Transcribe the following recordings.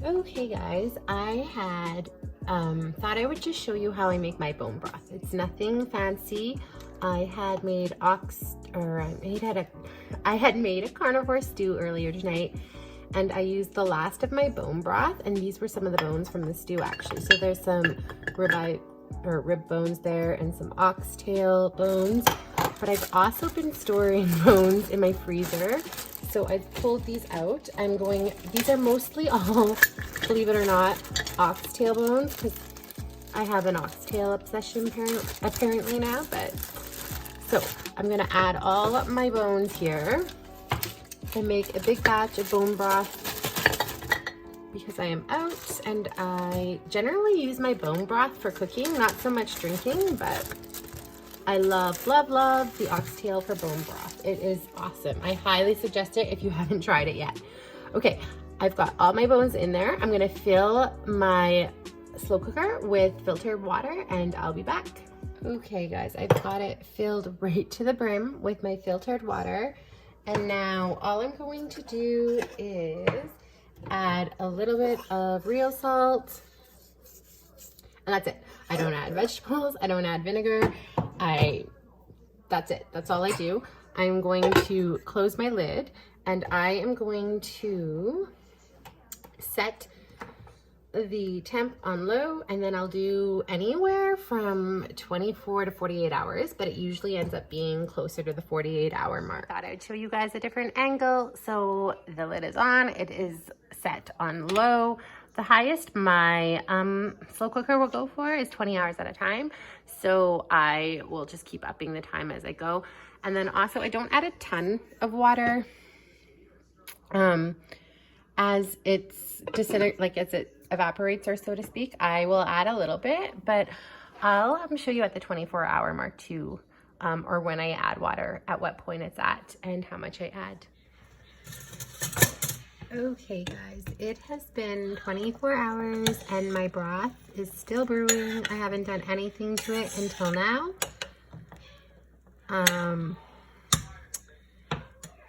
Okay guys, I had thought I would just show you how I make my bone broth. It's nothing fancy. I had made I had made a carnivore stew earlier tonight, and I used the last of my bone broth, and these were some of the bones from the stew actually. So there's some rib bones there and some oxtail bones, but I've also been storing bones in my freezer. So I've pulled these out. These are mostly all, believe it or not, oxtail bones, because I have an oxtail obsession apparently now. But so I'm gonna add all of my bones here and make a big batch of bone broth because I am out, and I generally use my bone broth for cooking, not so much drinking, but I love, love, love the oxtail for bone broth. It is awesome. I highly suggest it if you haven't tried it yet. Okay, I've got all my bones in there. I'm gonna fill my slow cooker with filtered water and I'll be back. Okay guys, I've got it filled right to the brim with my filtered water. And now all I'm going to do is add a little bit of real salt. And that's it. I don't add vegetables, I don't add vinegar. That's it, that's all I do. I'm going to close my lid and I am going to set the temp on low, and then I'll do anywhere from 24 to 48 hours, but it usually ends up being closer to the 48-hour mark. Thought I'd show you guys a different angle. So the lid is on, it is set on low. The highest my slow cooker will go for is 20 hours at a time. So I will just keep upping the time as I go. And then also I don't add a ton of water as it's as it evaporates, or so to speak. I will add a little bit, but I'll show you at the 24-hour mark too, or when I add water, at what point it's at and how much I add. Okay guys, it has been 24 hours and my broth is still brewing. I haven't done anything to it until now. I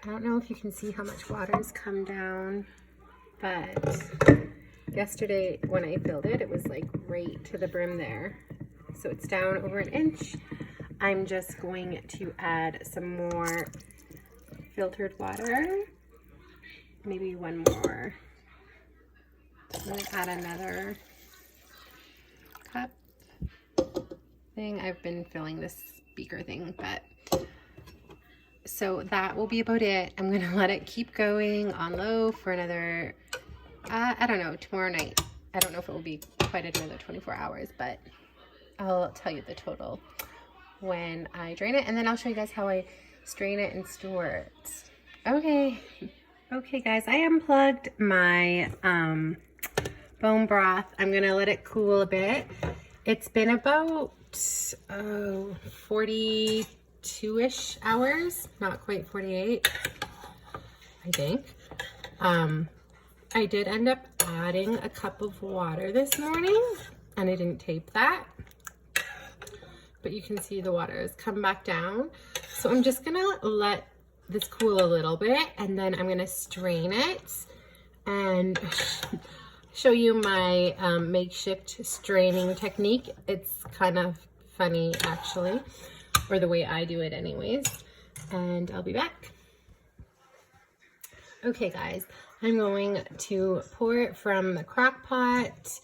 don't know if you can see how much water has come down, but yesterday when I filled it, it was like right to the brim there. So it's down over an inch. I'm just going to add some more filtered water. Maybe one more. I'm gonna add another cup thing. I've been filling this beaker thing, but so that will be about it. I'm gonna let it keep going on low for another, I don't know, tomorrow night. I don't know if it will be quite another 24 hours, but I'll tell you the total when I drain it, and then I'll show you guys how I strain it and store it. Okay guys, I unplugged my bone broth. I'm gonna let it cool a bit. It's been about 42-ish hours, not quite 48, I think. I did end up adding a cup of water this morning, and I didn't tape that, but you can see the water has come back down. So I'm just gonna let this cool a little bit, and then I'm gonna strain it and show you my makeshift straining technique. It's kind of funny actually, or the way I do it anyways, and I'll be back. Okay guys, I'm going to pour it from the crock pot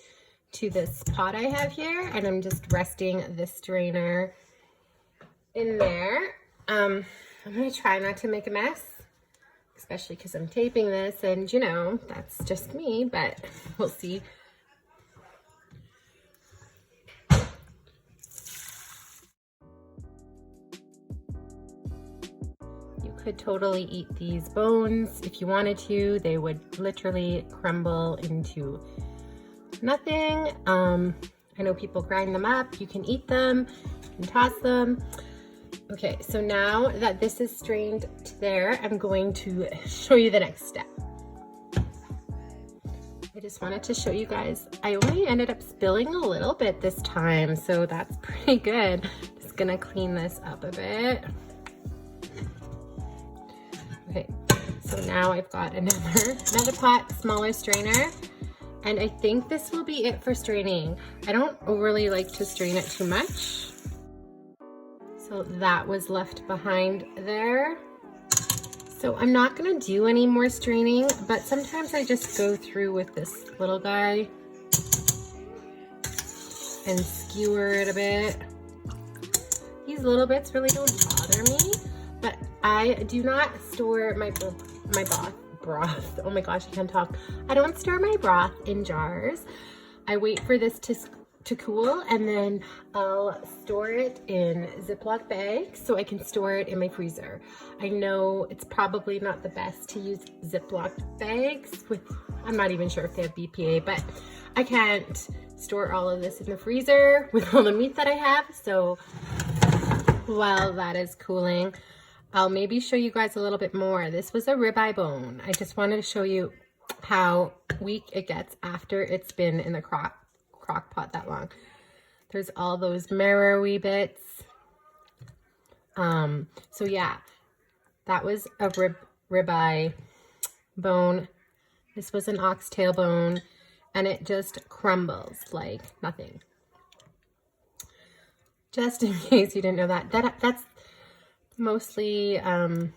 to this pot I have here, and I'm just resting the strainer in there. I'm gonna try not to make a mess, especially because I'm taping this, and you know, that's just me, but we'll see. You could totally eat these bones if you wanted to. They would literally crumble into nothing. I know people grind them up. You can eat them and toss them. Okay, so now that this is strained to there, I'm going to show you the next step. I just wanted to show you guys, I only ended up spilling a little bit this time, so that's pretty good. Just gonna clean this up a bit. Okay, so now I've got another pot, smaller strainer, And I think this will be it for straining. I don't overly like to strain it too much. So that was left behind there. So I'm not gonna do any more straining, but sometimes I just go through with this little guy and skewer it a bit. These little bits really don't bother me, but I do not store my broth. Oh my gosh, I can't talk. I don't store my broth in jars. I wait for this to cool, and then I'll store it in Ziploc bags so I can store it in my freezer. I know it's probably not the best to use Ziploc bags with, I'm not even sure if they have BPA, but I can't store all of this in the freezer with all the meat that I have. So while that is cooling, I'll maybe show you guys a little bit more. This was a ribeye bone. I just wanted to show you how weak it gets after it's been in the crock pot that long. There's all those marrowy bits. So yeah, that was a ribeye bone. This was an oxtail bone, and it just crumbles like nothing. Just in case you didn't know that. That's mostly, oh,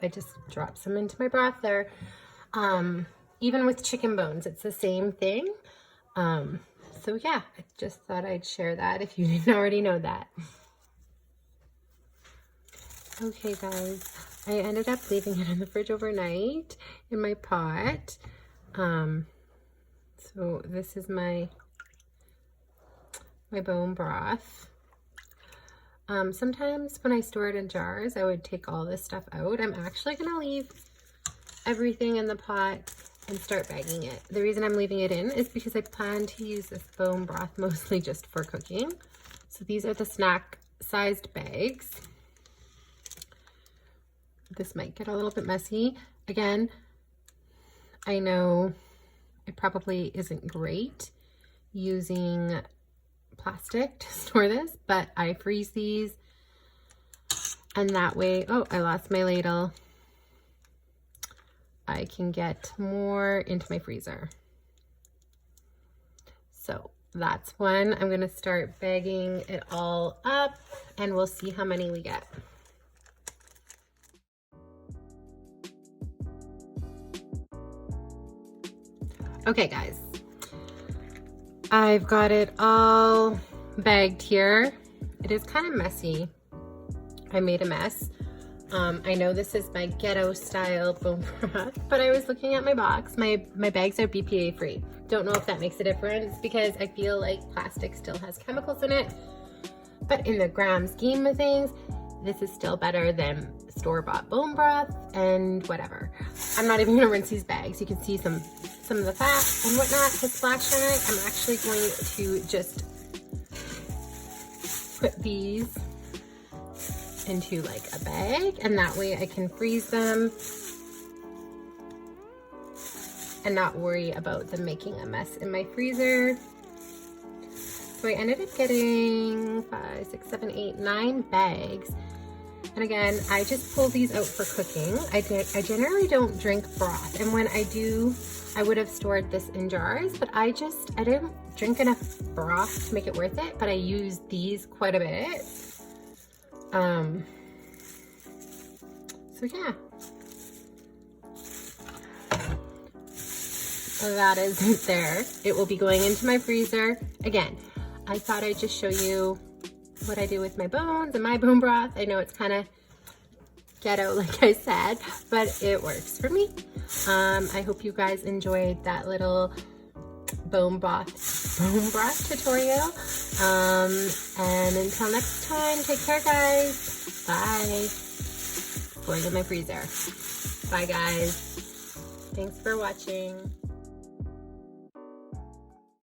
I just dropped some into my broth there. Even with chicken bones, it's the same thing. So yeah, I just thought I'd share that if you didn't already know that. Okay guys, I ended up leaving it in the fridge overnight in my pot. So this is my bone broth. Sometimes when I store it in jars, I would take all this stuff out. I'm actually gonna leave everything in the pot and start bagging it. The reason I'm leaving it in is because I plan to use this bone broth mostly just for cooking. So these are the snack sized bags. This might get a little bit messy. Again, I know it probably isn't great using plastic to store this, but I freeze these, and that way, oh, I lost my ladle. I can get more into my freezer. So that's when I'm gonna start bagging it all up, and we'll see how many we get. Okay guys, I've got it all bagged here. It is kind of messy. I made a mess. I know this is my ghetto style bone broth, but I was looking at my box. My bags are BPA free. Don't know if that makes a difference because I feel like plastic still has chemicals in it. But in the grand scheme of things, this is still better than store-bought bone broth and whatever. I'm not even gonna rinse these bags. You can see some of the fat and whatnot to splash on it. I'm actually going to just put these into like a bag, and that way I can freeze them and not worry about them making a mess in my freezer. So I ended up getting 5, 6, 7, 8, 9 bags. And again, I just pull these out for cooking. I generally don't drink broth, and when I do, I would have stored this in jars, but I didn't drink enough broth to make it worth it, but I use these quite a bit. So yeah. That is it there. It will be going into my freezer. Again, I thought I'd just show you what I do with my bones and my bone broth. I know it's kind of ghetto, like I said, but it works for me. I hope you guys enjoyed that little bone broth tutorial. And until next time, take care, guys. Bye. Going in my freezer. Bye, guys. Thanks for watching.